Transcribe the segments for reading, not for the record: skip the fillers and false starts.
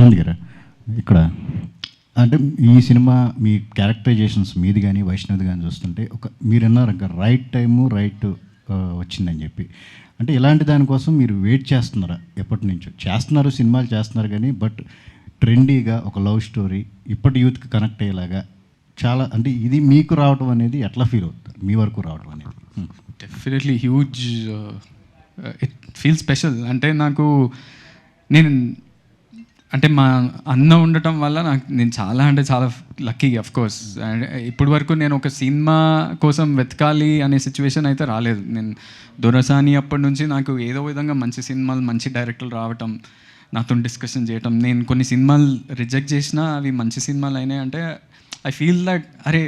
ఆనంద్ గారు ఇక్కడ అంటే ఈ సినిమా మీ క్యారెక్టరైజేషన్స్ మీది కానీ వైష్ణవ్ది కానీ చూస్తుంటే మీరు అన్నారు ఇంకా రైట్ టైము రైట్ వచ్చిందని చెప్పి, అంటే ఇలాంటి దానికోసం మీరు వెయిట్ చేస్తున్నారా? ఎప్పటి నుంచో చేస్తున్నారు, సినిమాలు చేస్తున్నారు కానీ బట్ ట్రెండీగా ఒక లవ్ స్టోరీ ఇప్పటి యూత్కి కనెక్ట్ అయ్యేలాగా చాలా, అంటే ఇది మీకు రావడం అనేది ఎట్లా ఫీల్ అవుతుంది మీ వరకు రావడం అనేది? Definitely huge, it feel special. అంటే అంటే మా అన్న ఉండటం వల్ల నేను చాలా లక్కీ అఫ్కోర్స్. అండ్ ఇప్పటి వరకు నేను ఒక సినిమా కోసం వెతకాలి అనే సిచ్యువేషన్ అయితే రాలేదు. నేను దొరసాని అప్పటి నుంచి నాకు ఏదో విధంగా మంచి సినిమాలు, మంచి డైరెక్టర్లు రావటం, నాతో డిస్కషన్ చేయటం. నేను కొన్ని సినిమాలు రిజెక్ట్ చేసినా అవి మంచి సినిమాలు అయినాయి అంటే ఐ ఫీల్ దట్ అరే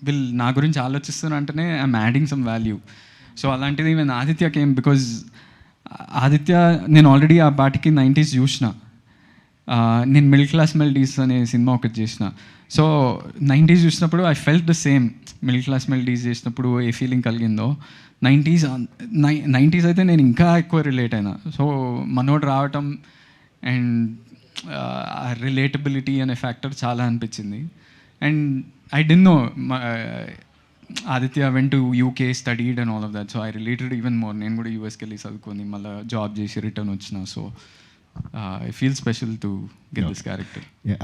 వీళ్ళు నా గురించి ఆలోచిస్తున్నా అంటేనే I'm adding some value. So అలాంటిది నేను ఆదిత్య కేమ్ బికాజ్ ఆదిత్య నేను ఆల్రెడీ ఆ పాటికి 90s చూసిన. నేను మిడిల్ క్లాస్ మెలడీస్ అనే సినిమా ఒకటి చేసిన. సో 90s చూసినప్పుడు I felt the same. Middle class melodies చేసినప్పుడు ఏ ఫీలింగ్ కలిగిందో 90s అయితే నేను ఇంకా ఎక్కువ రిలేట్ అయినా. సో మనోడు రావటం అండ్ రిలేటబిలిటీ అనే ఫ్యాక్టర్ చాలా అనిపించింది. And I don't know Aditya went to UK, studied and all of that. So I related even more. నేను కూడా యూఎస్కి వెళ్ళి చదువుకొని మళ్ళీ జాబ్ చేసి రిటర్న్ వచ్చిన. So I feel special to get this character. Yeah,